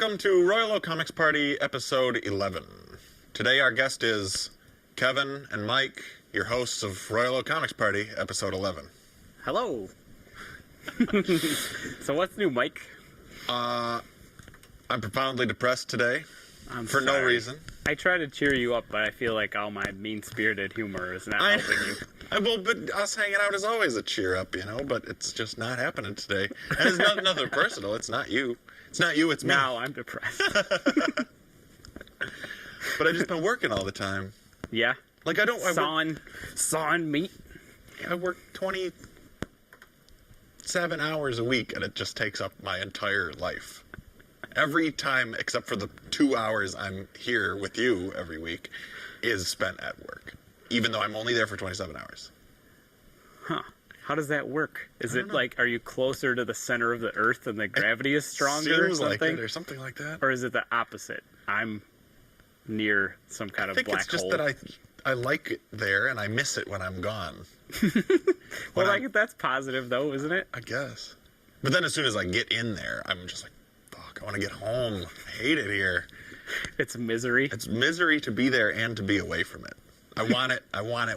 Welcome to Royal Oak Comics Party, episode 11. Today our guest is Kevin and Mike, your hosts of Royal Oak Comics Party, episode 11. Hello. So what's new, Mike? I'm profoundly depressed today. For no reason. I try to cheer you up, but I feel like all my mean-spirited humor is not helping you. Well, but us hanging out is always a cheer up, you know, but it's just not happening today. And it's nothing personal. It's not you. It's not you, it's me. Now I'm depressed. But I've just been working all the time. Yeah? Like, Sawing meat? I work 27 hours a week, and it just takes up my entire life. Every time, except for the 2 hours I'm here with you every week, is spent at work. Even though I'm only there for 27 hours. Huh. How does that work? Is it like, are you closer to the center of the earth and the gravity is stronger or something? Seems like it, or something like that. Or is it the opposite? I'm near some kind of black hole. I think it's just that I like it there and I miss it when I'm gone. Well, that's positive though, isn't it? I guess. But then as soon as I get in there, I'm just like, I want to get home. I hate it here. It's misery. It's misery to be there and to be away from it. I want it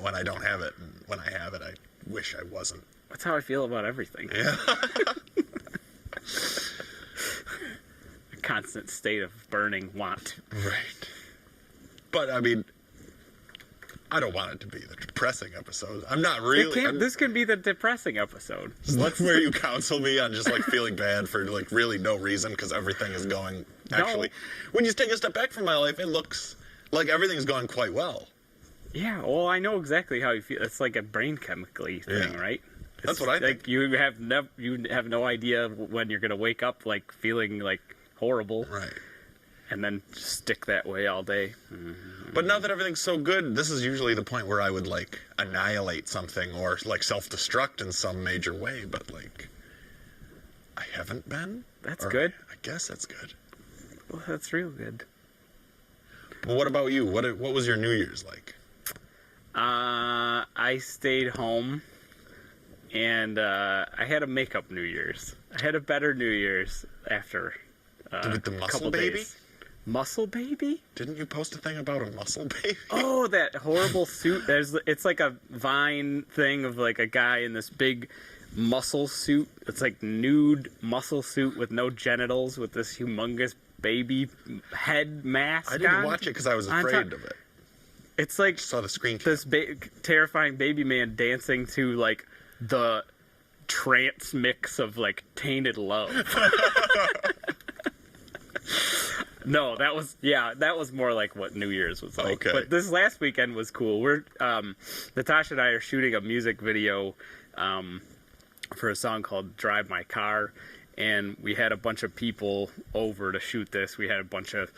when I don't have it. And when I have it, I wish I wasn't. That's how I feel about everything. Yeah. A constant state of burning want. Right. But, I mean, I don't want it to be the depressing episode. I'm not really... This can be the depressing episode. Where you counsel me on just, like, feeling bad for, like, really no reason because everything is going... Actually, when you take a step back from my life, it looks like everything's going quite well. Yeah, well, I know exactly how you feel. It's like a brain chemically thing, right? That's what I think. Like, you have no idea when you're going to wake up, like, feeling, like, horrible. Right. And then stick that way all day. Mm-hmm. But now that everything's so good, this is usually the point where I would, like, annihilate something or, like, self-destruct in some major way. But, like, I haven't been. That's good. I guess that's good. Well, that's real good. But what about you? What was your New Year's like? I stayed home, and I had a makeup New Year's. I had a better New Year's after With the muscle baby? Days. Muscle baby? Didn't you post a thing about a muscle baby? Oh, that horrible suit. It's like a Vine thing of like a guy in this big muscle suit. It's like nude muscle suit with no genitals with this humongous baby head mask. I didn't watch it because I was afraid of it. It's like saw the screen. This terrifying baby man dancing to like the trance mix of like Tainted Love. No, that was more like what New Year's was like. Okay. But this last weekend was cool. We're Natasha and I are shooting a music video for a song called Drive My Car, and we had a bunch of people over to shoot this. We had a bunch of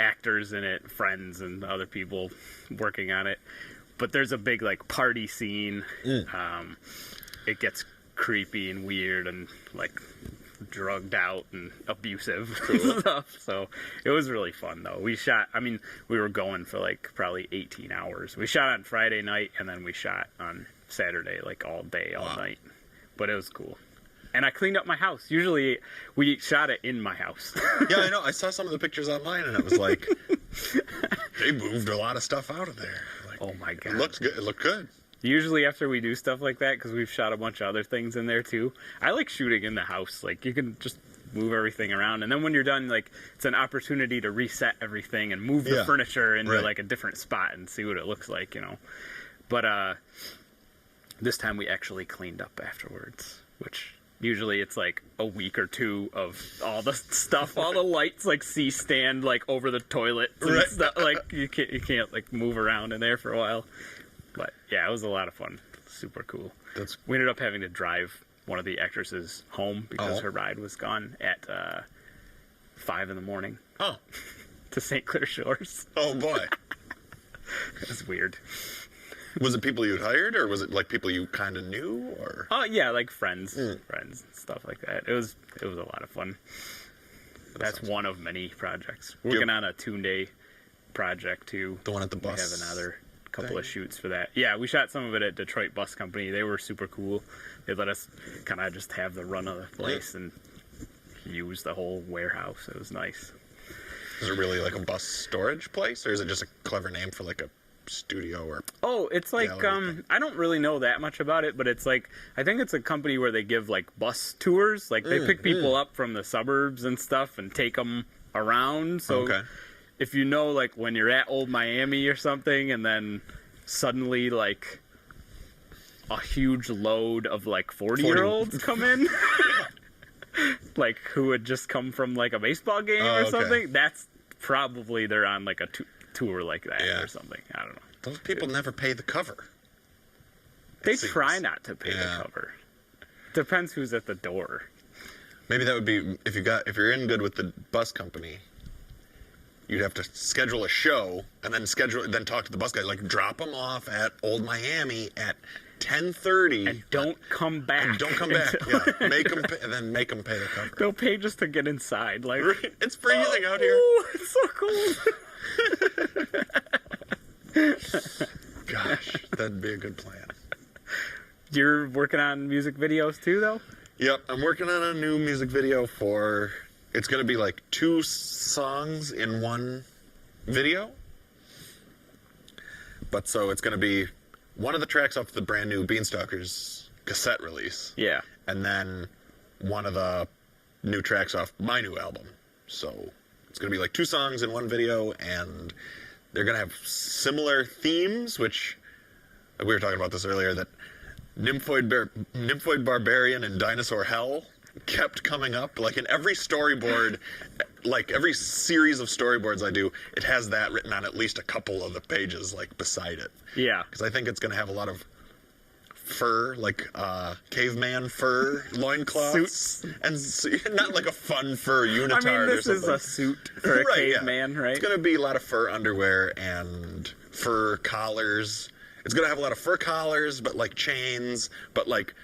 actors in it, friends and other people working on it. But there's a big like party scene. It gets creepy and weird and like drugged out and abusive and stuff. So it was really fun though. We were going for like probably 18 hours. We shot on Friday night and then we shot on Saturday, like all day, all night. But it was cool. And I cleaned up my house. Usually we shot it in my house. Yeah, I know. I saw some of the pictures online and it was like, they moved a lot of stuff out of there. Like, oh my God. It looks good. It looked good. Usually after we do stuff like that, because we've shot a bunch of other things in there too, I like shooting in the house. Like, you can just move everything around. And then when you're done, like, it's an opportunity to reset everything and move the furniture into, like, a different spot and see what it looks like, you know. But this time we actually cleaned up afterwards, which... Usually it's like a week or two of all the stuff, all the lights, like C-stand, like over the toilet, and stuff. Like you can't like move around in there for a while. But yeah, it was a lot of fun. Super cool. We ended up having to drive one of the actresses home because her ride was gone at 5 a.m. Oh, to St. Clair Shores. Oh boy, That's weird. Was it people you'd hired, or was it like people you kind of knew, or? Oh yeah, like friends and stuff like that. It was a lot of fun. That's one of many projects. We're working on a 2-day project too. The one at the bus. We have another couple of shoots for that. Yeah, we shot some of it at Detroit Bus Company. They were super cool. They let us kind of just have the run of the place and use the whole warehouse. It was nice. Is it really like a bus storage place, or is it just a clever name for like a studio or? Oh, it's like thing? I don't really know that much about it, but it's like I think it's a company where they give like bus tours. Like they pick people up from the suburbs and stuff and take them around. So Okay. if you know, like when you're at Old Miami or something, and then suddenly like a huge load of like 40-year-olds come in, like who had just come from like a baseball game or okay. something, that's probably they're on like a tour like that Yeah. or something. I don't know. Those people never pay the cover. They seems. try not to pay Yeah. the cover. Depends who's at the door. Maybe that would be if you're in good with the bus company. You'd have to schedule a show and then talk to the bus guy, like drop them off at Old Miami at 10:30 And don't come back. And don't come back. Yeah, make them and then make them pay the cover. They'll pay just to get inside. Like It's freezing out here. oh, it's so cold. Gosh, that'd be a good plan. You're working on music videos too, though? Yep, I'm working on a new music video for. It's gonna be like 2 songs in one video. But so it's gonna be one of the tracks off the brand new Beanstalkers cassette release. Yeah. And then one of the new tracks off my new album. So it's going to be like 2 songs in one video, and they're going to have similar themes, which we were talking about this earlier, that Nymphoid Barbarian and Dinosaur Hell kept coming up. Like in every storyboard, like every series of storyboards I do, it has that written on at least a couple of the pages, like beside it. Yeah. Because I think it's going to have a lot of fur, like caveman fur loincloths. And not like a fun fur unitard I mean, this or something. is a suit for a Right, yeah. caveman, right? It's going to be a lot of fur underwear and fur collars. It's going to have a lot of fur collars, but like chains, but like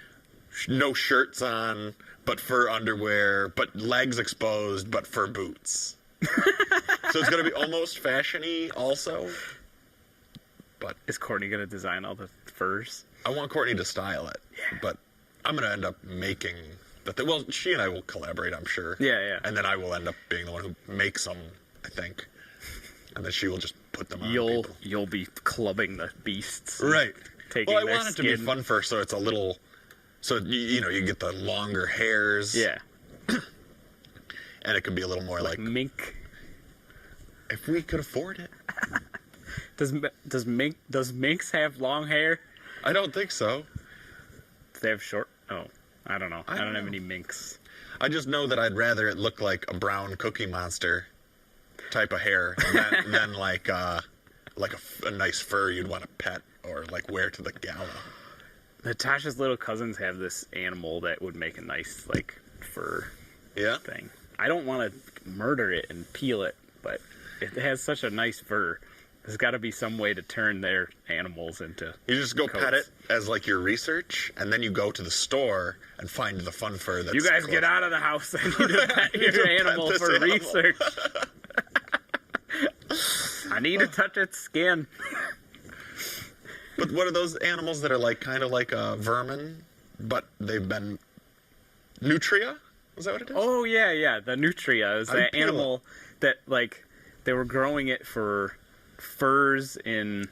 no shirts on, but fur underwear, but legs exposed, but fur boots. So it's going to be almost fashion-y also. But Is Courtney going to design all the furs? I want Courtney to style it, but I'm going to end up making the thing. Well, she and I will collaborate, I'm sure. Yeah, yeah. And then I will end up being the one who makes them, I think. And then she will just put them on people. You'll be clubbing the beasts. and Right. Taking Well, I their want it to be skin. fun first, so it's a little... So, you know, you get the longer hairs. Yeah. And it can be a little more like... Mink. If we could afford it. Does minks have long hair? I don't think so. Do they have short? Oh, I don't know. I don't have know. any minks. I just know that I'd rather it look like a brown Cookie Monster type of hair than like a nice fur you'd want to pet or like wear to the gala. Natasha's little cousins have this animal that would make a nice like fur Yeah? thing. I don't want to murder it and peel it, but it has such a nice fur. There's got to be some way to turn their animals into. You just go coats. pet it as like your research, and then you go to the store and find the fun fur that's You guys close. get out of the house. I need to pet your pet animal this for animal. research. I need to touch its skin. But what are those animals that are like kind of like vermin, but they've been nutria? Is that what it is? Oh yeah, the nutria is I'd that peel it. animal that like they were growing it for furs in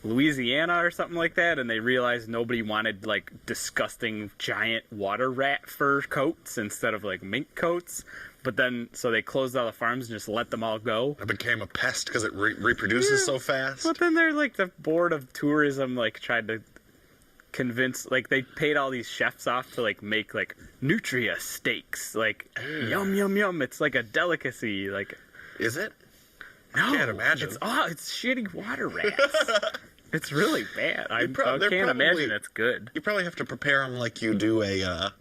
Louisiana or something like that, and they realized nobody wanted like disgusting giant water rat fur coats instead of like mink coats. But then, so they closed all the farms and just let them all go. It became a pest because it reproduces so fast. But then they're like the board of tourism like tried to convince, like they paid all these chefs off to like make like nutria steaks, like yum yum yum. It's like a delicacy. Like Is it? no, I can't imagine. It's shitty water rats. It's really bad. I they're can't probably- imagine it's good. You probably have to prepare them like you do a.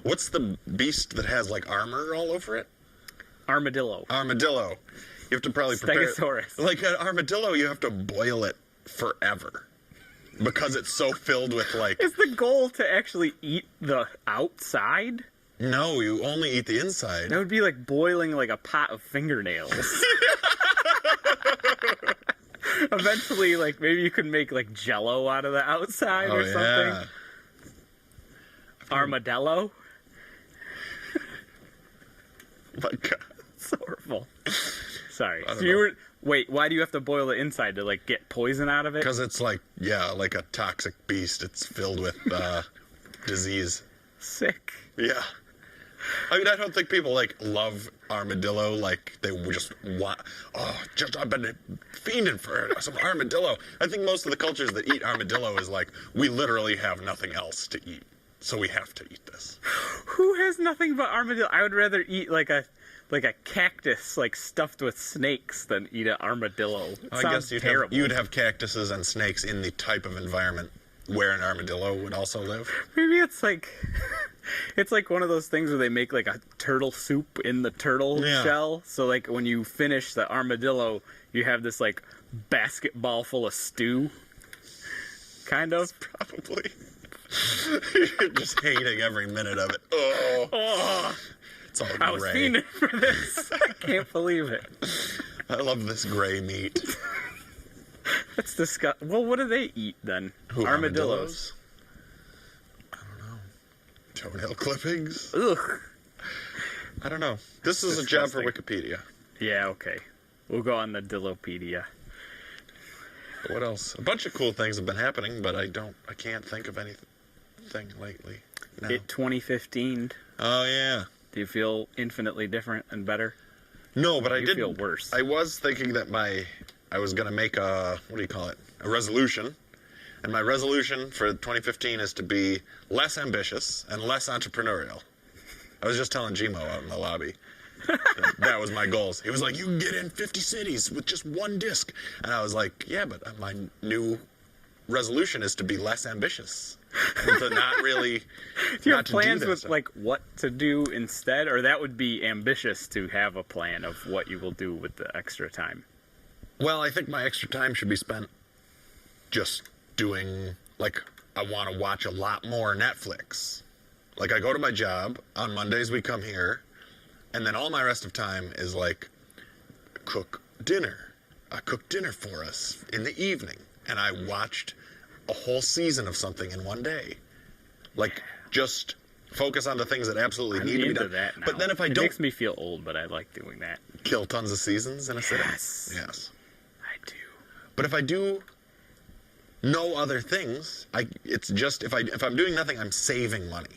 What's the beast that has like armor all over it? Armadillo. Armadillo. You have to probably prepare. Stegosaurus. Like an armadillo, you have to boil it forever because it's so filled with like. Is the goal to actually eat the outside? No, you only eat the inside. That would be like boiling like a pot of fingernails. Eventually, like maybe you could make like Jello out of the outside or something. Yeah. Armadillo. My God. It's horrible. Sorry. I don't So you know. were wait. Why do you have to boil it inside to like get poison out of it? Because it's like, yeah, like a toxic beast. It's filled with disease. Sick. Yeah. I mean, I don't think people like love armadillo like they would just want. Oh, just I've been fiending for some armadillo. I think most of the cultures that eat armadillo is like we literally have nothing else to eat, so we have to eat this. Who has nothing but armadillo? I would rather eat like a cactus like stuffed with snakes than eat an armadillo. It I sounds guess terrible. you'd have cactuses and snakes in the type of environment where an armadillo would also live. Maybe it's like it's like one of those things where they make like a turtle soup in the turtle Yeah. shell. So like when you finish the armadillo, you have this like basketball full of stew. Kind of. Probably. You're just hating every minute of it. Oh, Oh, it's all I was gray. fiending for this. I can't believe it. I love this gray meat. That's disgusting. Well, what do they eat then? Who, Armadillos. I don't know. Toenail clippings? Ugh. I don't know. This is a job for Disgusting. Wikipedia. Yeah, okay. We'll go on the Dillopedia. What else? A bunch of cool things have been happening, but I can't think of anything lately. No. It 2015. Oh, yeah. Do you feel infinitely different and better? No, but I You did feel worse. I was thinking that I was going to make a resolution. And my resolution for 2015 is to be less ambitious and less entrepreneurial. I was just telling Gmo out in the lobby. That was my goals. He was like, you can get in 50 cities with just one disc. And I was like, yeah, but my new resolution is to be less ambitious. And to not really Do you have not to do plans that with stuff. like what to do instead? Or that would be ambitious to have a plan of what you will do with the extra time. Well, I think my extra time should be spent just doing, like, I want to watch a lot more Netflix. Like, I go to my job, on Mondays we come here, and then all my rest of time is, like, cook dinner. I cook dinner for us in the evening, and I watched a whole season of something in one day. Like, just focus on the things that absolutely I'm need to be into done. that now. But then if I it don't makes me feel old, but I like doing that. kill tons of seasons in a sitting. Yes. I do. But if I do no other things, it's just if I'm doing nothing, I'm saving money.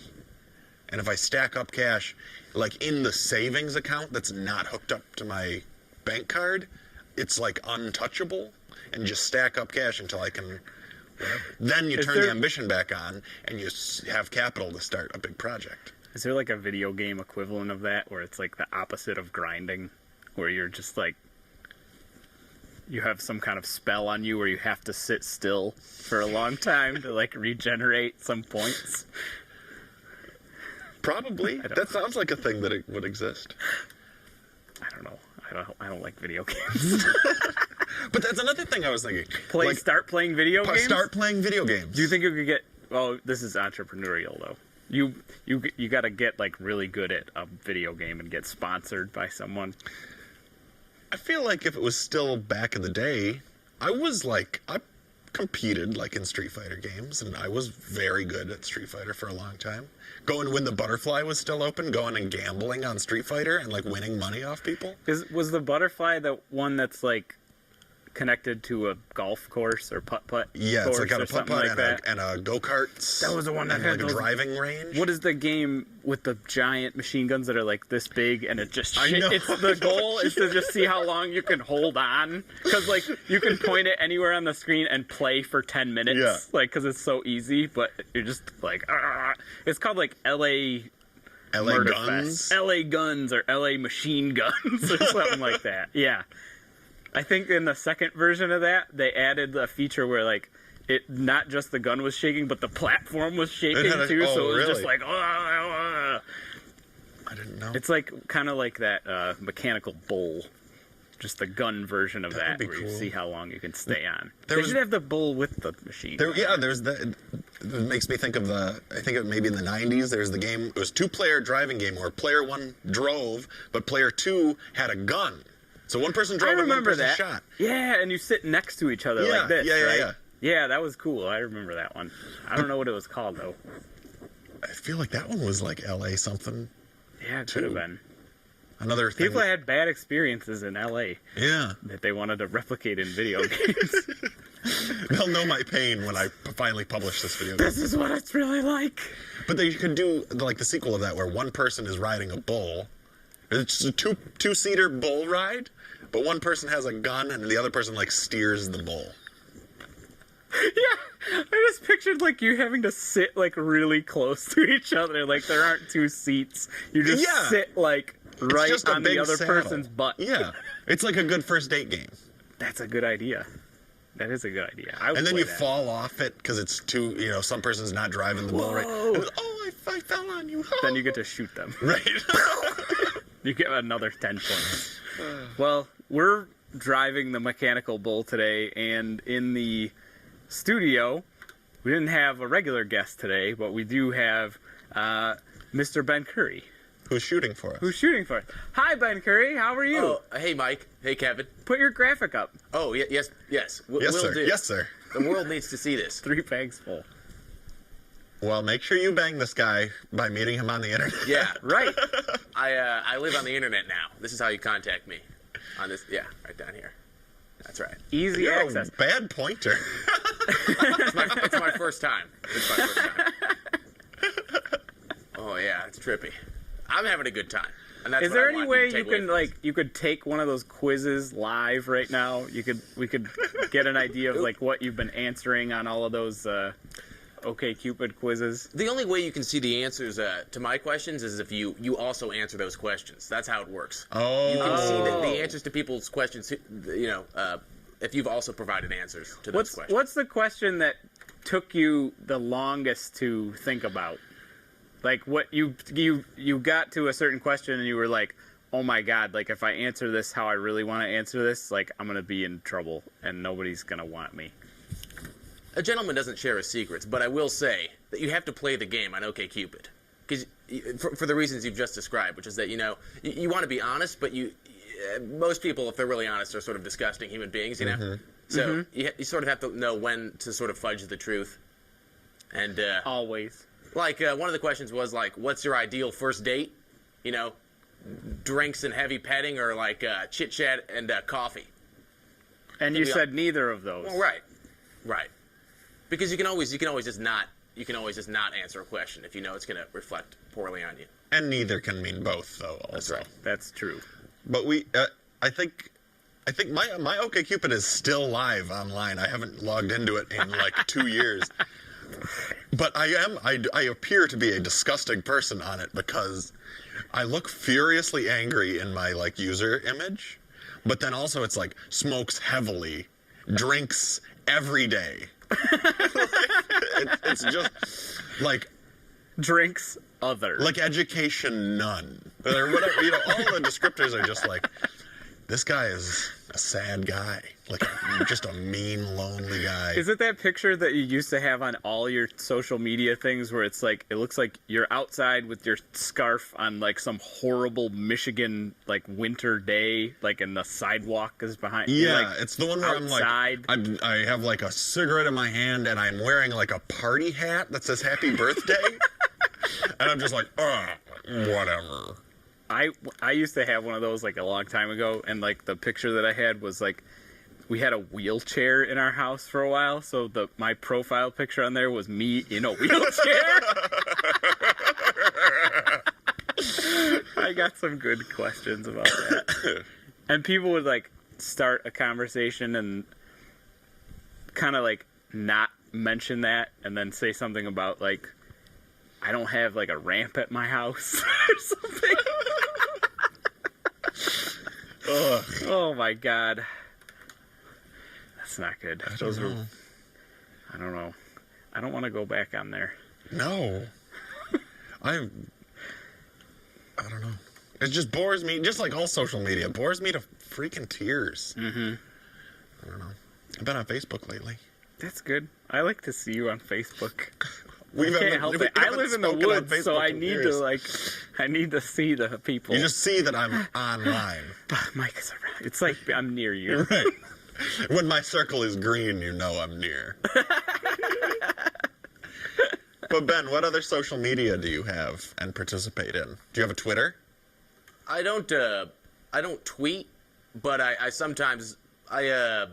And if I stack up cash, like in the savings account that's not hooked up to my bank card, it's like untouchable, and just stack up cash until I can. Then you turn the ambition back on, and you have capital to start a big project. Is there like a video game equivalent of that where it's like the opposite of grinding, where you're just like you have some kind of spell on you where you have to sit still for a long time to like regenerate some points? Probably. That sounds like a thing that it would exist. I don't know. I don't like video games. But that's another thing I was thinking. Start playing video games? Start playing video games. Do you think you could get? Well, this is entrepreneurial though. You got to get like really good at a video game and get sponsored by someone. I feel like if it was still back in the day, I competed like in Street Fighter games, and I was very good at Street Fighter for a long time. Going when the butterfly was still open, going and gambling on Street Fighter and like winning money off people. Was the butterfly the one that's like connected to a golf course or putt-putt? Yeah, it's like got a putt-putt like and a go-kart. That was the one that and had like those, a driving range. What is the game with the giant machine guns that are like this big and it just I know. it's the goal is to just see how long you can hold on, because like you can point it anywhere on the screen and play for 10 minutes. Yeah. Like because it's so easy, but you're just like it's called like LA Murder Guns. Fest. LA Guns or LA Machine Guns or something like that. Yeah. I think in the second version of that, they added a feature where, like, it not just the gun was shaking, but the platform was shaking, too. So it was just like, I didn't know. It's like, kind of like that mechanical bull. Just the gun version of that, would be where you cool. see how long you can stay on. There They was- should have the bull with the machine. There's the. It makes me think of I think it maybe in the 90s, there's the game, it was 2-player driving game where player 1 drove, but player 2 had a gun. So one person I drove and one remember person that. shot. Yeah, and you sit next to each other Yeah, like this, yeah, right? yeah. Yeah, that was cool. I remember that one. I don't know what it was called, though. I feel like that one was like LA something. Yeah, it could have Too. been. Another thing. People had bad experiences in LA Yeah. that they wanted to replicate in video games. They'll know my pain when I finally publish this video. This is what it's really like. But they could do like the sequel of that, where one person is riding a bull. It's a two-seater bull ride, but one person has a gun and the other person like steers the bull. Yeah, I just pictured like you having to sit like really close to each other. Like there aren't two seats. You just sit like right just a on the big other saddle. person's butt. Yeah, it's like a good first date game. That's a good idea. That is a good idea. I would And then play you that. fall off it because it's too, some person's not driving the bull right. And, I fell on you. Then you get to shoot them. Right. You get another 10 points. Well, we're driving the mechanical bull today, and in the studio, we didn't have a regular guest today, but we do have Mr. Ben Curry. Who's shooting for us? Who's shooting for us? Hi, Ben Curry. How are you? Oh, hey, Mike. Hey, Kevin. Put your graphic up. Oh, yes. Yes, Will sir. do. Yes, sir. The world needs to see this. 3 bags full. Well, make sure you bang this guy by meeting him on the internet. Yeah. Right. I live on the internet now. This is how you contact me. On this, yeah, right down here. That's right. Easy You're access. a bad pointer. It's my first time. It's my first time. Oh yeah, it's trippy. I'm having a good time. And that's Is what there I any want way to take you away can from this. you could take one of those quizzes live right now? We could get an idea of like what you've been answering on all of those OKCupid quizzes. The only way you can see the answers to my questions is if you also answer those questions. That's how it works. Oh. You can see the answers to people's questions. If you've also provided answers to those questions. What's the question that took you the longest to think about? Like what you got to a certain question and you were like, oh my God, like if I answer this how I really want to answer this, like I'm going to be in trouble and nobody's going to want me. A gentleman doesn't share his secrets, but I will say that you have to play the game on OKCupid. Because for the reasons you've just described, which is that, you want to be honest, but most people, if they're really honest, are sort of disgusting human beings, So you sort of have to know when to sort of fudge the truth. And Always. like one of the questions was like, what's your ideal first date? Drinks and heavy petting, or like chit chat and coffee. And you said neither of those. Well, right. Because you can always just not answer a question if you know it's going to reflect poorly on you. And neither can mean both, though. Also. That's right. That's true. But I think my OkCupid is still live online. I haven't logged into it in like 2 years. But I appear to be a disgusting person on it because I look furiously angry in my like user image, but then also it's like smokes heavily, drinks every day. It's just like Drinks other. like education none. Or whatever, all the descriptors are just like, this guy is a sad guy, like just a mean, lonely guy. Is it that picture that you used to have on all your social media things where it's like, it looks like you're outside with your scarf on like some horrible Michigan like winter day, like and the sidewalk is behind you? Yeah, like, it's the one where outside. I'm like, I have like a cigarette in my hand and I'm wearing like a party hat that says happy birthday. And I'm just like, whatever. I used to have one of those like a long time ago, and like the picture that I had was like we had a wheelchair in our house for a while, so my profile picture on there was me in a wheelchair. I got some good questions about that. And people would like start a conversation and kind of like not mention that and then say something about like I don't have like a ramp at my house or something. Ugh. Oh my God. That's not good. I don't know. I don't want to go back on there. No. I don't know. It just bores me, just like all social media, bores me to freaking tears. Mm-hmm. I don't know. I've been on Facebook lately. That's good. I like to see you on Facebook. We Can't help it. I live in the woods, so I need to I need to see the people. You just see that I'm online. Mike is around. It's like I'm near you. Right. When my circle is green, you know I'm near. But Ben, what other social media do you have and participate in? Do you have a Twitter? I don't tweet, but I sometimes I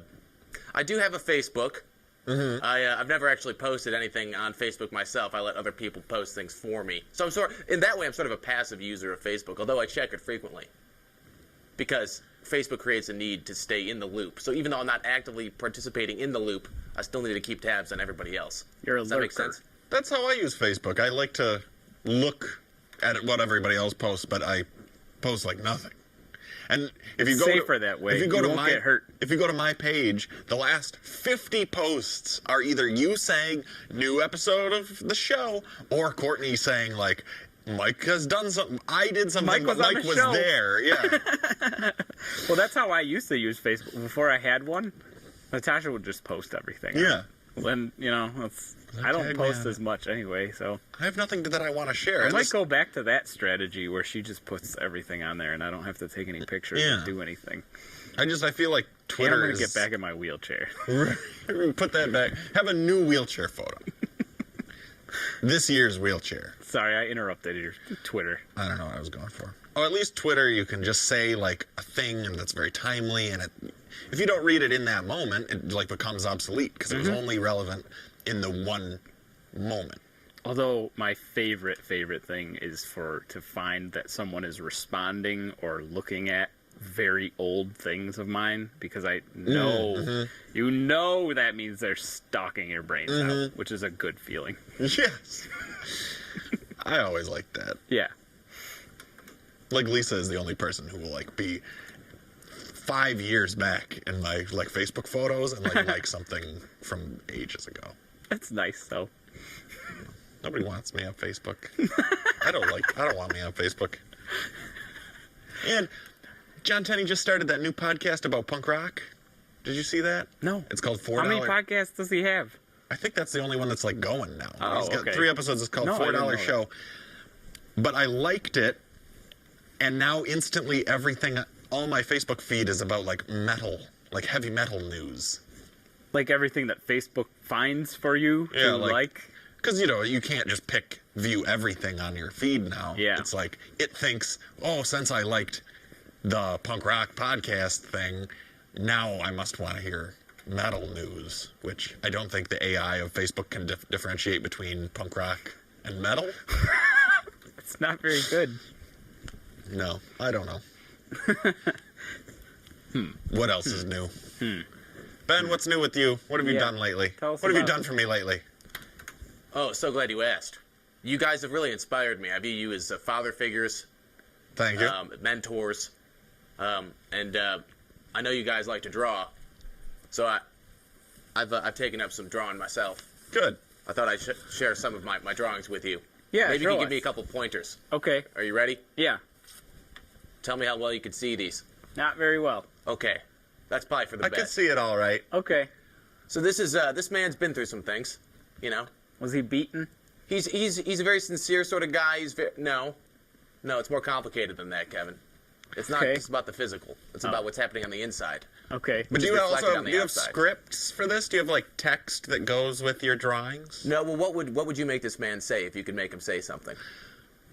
do have a Facebook. Mm-hmm. I've never actually posted anything on Facebook myself. I let other people post things for me. So in that way, I'm sort of a passive user of Facebook, although I check it frequently. Because Facebook creates a need to stay in the loop. So even though I'm not actively participating in the loop, I still need to keep tabs on everybody else. You're a Does that make lurker. sense? That's how I use Facebook. I like to look at what everybody else posts, but I post like nothing. And if you go safer that way. If you go You to won't my get hurt. if you go to my page, the last 50 posts are either you saying new episode of the show or Courtney saying like Mike has done something. I did something, Mike was but on Mike the was show. there. Yeah. Well, that's how I used to use Facebook before I had one. Natasha would just post everything. Yeah. When I don't tag post me as much anyway, so I have nothing that I want to share. I And might this- go back to that strategy where she just puts everything on there, and I don't have to take any pictures Yeah. or do anything. I feel like And I'm Twitter gonna is get back in my wheelchair. Put that back. Have a new wheelchair photo. This year's wheelchair. Sorry, I interrupted your Twitter. I don't know what I was going for. Oh, at least Twitter, you can just say like a thing and that's very timely, and if you don't read it in that moment, it like becomes obsolete because it was only relevant in the one moment. Although my favorite thing is to find that someone is responding or looking at very old things of mine, because I know that means they're stalking your brains out, which is a good feeling. Yes. I always like that. Yeah. Like Lisa is the only person who will like be 5 years back in my like Facebook photos and like something from ages ago. That's nice though. Nobody wants me on Facebook. I don't want me on Facebook. And John Tenney just started that new podcast about punk rock. Did you see that? No. It's called $4. How many podcasts does he have? I think that's the only one that's like going now. Oh, He's got okay. 3 episodes. It's called No, I didn't know $4 that. Show. But I liked it, and now instantly everything, all my Facebook feed is about like metal, like heavy metal news. Like everything that Facebook finds for you Yeah, to like- like? Because, you can't just view everything on your feed now. Yeah. It's like, it thinks, oh, since I liked the punk rock podcast thing, now I must want to hear metal news, which I don't think the AI of Facebook can differentiate between punk rock and metal. It's not very good. No, I don't know. What else is new? Ben, what's new with you? What have you Yeah. done lately? Tell us What have you about done for me lately? Oh, so glad you asked. You guys have really inspired me. I view you as father figures, Thank you. mentors, and I know you guys like to draw, so I've taken up some drawing myself. Good. I thought I'd share some of my drawings with you. Yeah, Maybe you show can give me a us. couple pointers. Okay. Are you ready? Yeah. Tell me how well you can see these. Not very well. Okay, that's probably for the I best. can see it all right. Okay. So this man's been through some things, Was he beaten? He's a very sincere sort of guy. No, it's more complicated than that, Kevin. It's not Okay. just about the physical. It's about what's happening on the inside. Okay. But Which do is you reflected also on the do you have outside. scripts for this? Do you have like text that goes with your drawings? No, well, what would you make this man say if you could make him say something?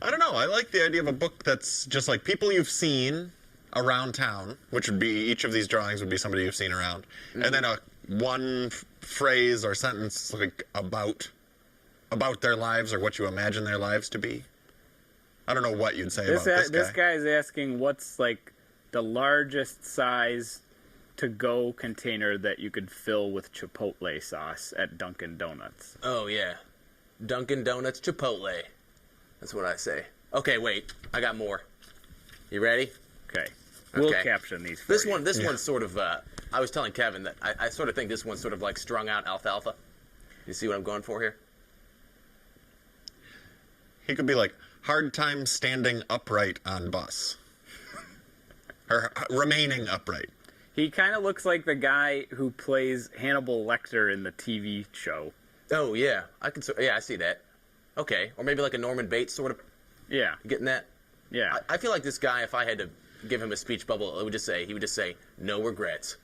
I don't know. I like the idea of a book that's just like people you've seen around town, which would be each of these drawings would be somebody you've seen around, and then one phrase or sentence like about their lives or what you imagine their lives to be. I don't know what you'd say about this guy. This guy's asking what's like the largest size to-go container that you could fill with Chipotle sauce at Dunkin' Donuts. Oh yeah, Dunkin' Donuts Chipotle. That's what I say. Okay, wait, I got more. You ready? Okay. We'll Okay. caption these for This you. one's sort of. I was telling Kevin that I sort of think this one's sort of like strung out alfalfa. You see what I'm going for here? He could be like hard time standing upright on bus, or remaining upright. He kind of looks like the guy who plays Hannibal Lecter in the TV show. Oh yeah, I see that. Okay, or maybe like a Norman Bates sort of. Yeah. You getting that? Yeah. I feel like this guy, if I had to give him a speech bubble, he would just say, "No regrets."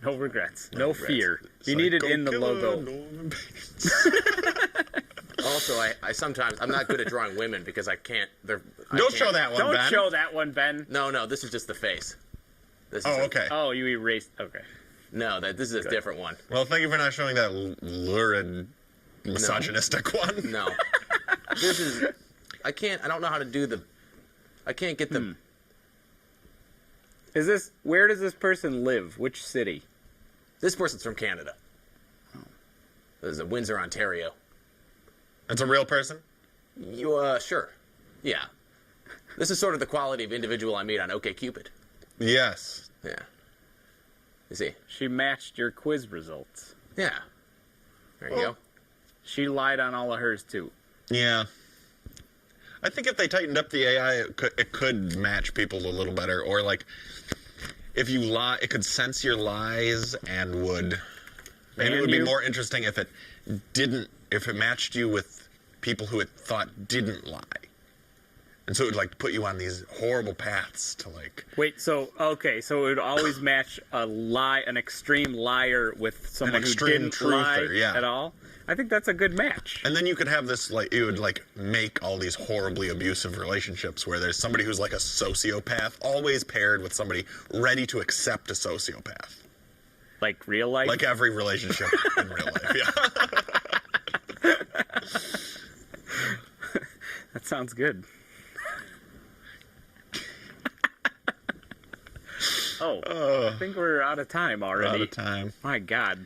No regrets. No regrets. fear. It's You like, need it "Go in the kill a logo. Norman Bates." Also, I sometimes I'm not good at drawing women because I can't. Don't show that one, Don't Ben. show that one, Ben. No, this is just the face. This is Oh, okay. Oh, you erased. Okay. No, this is a different one. Well, thank you for not showing that lurid, misogynistic one. No. This is... I don't know how to do the... I can't get the... Where does this person live? Which city? This person's from Canada. This is in Windsor, Ontario. It's a real person? Sure. Yeah. This is sort of the quality of individual I meet on OKCupid. Yes. Yeah. You see? She matched your quiz results. Yeah. There you go. She lied on all of hers, too. Yeah. I think if they tightened up the AI, it could match people a little better. Or, like, if you lie, it could sense your lies and would... Maybe it would be more interesting if it matched you with people who it thought didn't lie. And so it would, like, put you on these horrible paths to, like... Wait, so it would always match an extreme liar with someone who extreme didn't lie truther, yeah. at all? I think that's a good match. And then you could have this, like, it would, like, make all these horribly abusive relationships where there's somebody who's, like, a sociopath, always paired with somebody ready to accept a sociopath. Like real life? Like every relationship in real life, yeah. That sounds good. I think we're out of time already. Out of time. My God.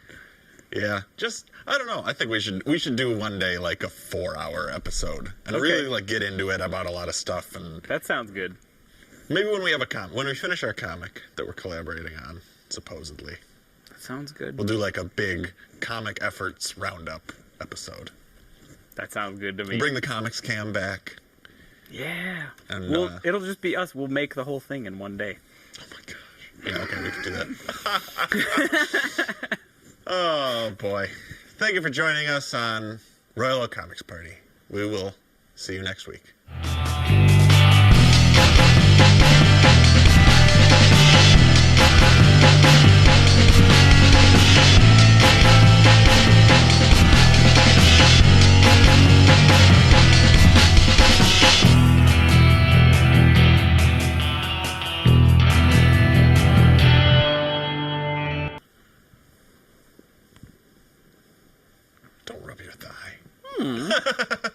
Yeah, I don't know. I think we should do one day like a 4-hour episode and Okay. really like get into it about a lot of stuff, and That sounds good. maybe when we have when we finish our comic that we're collaborating on, supposedly, That sounds good. we'll do like a big comic efforts roundup episode. That sounds good to me. Bring the comics cam back. Yeah. And, It'll just be us. We'll make the whole thing in one day. Oh my gosh. Yeah, okay, we can do that. Oh boy. Thank you for joining us on Royal Oak Comics Party. We will see you next week. Don't rub your thigh.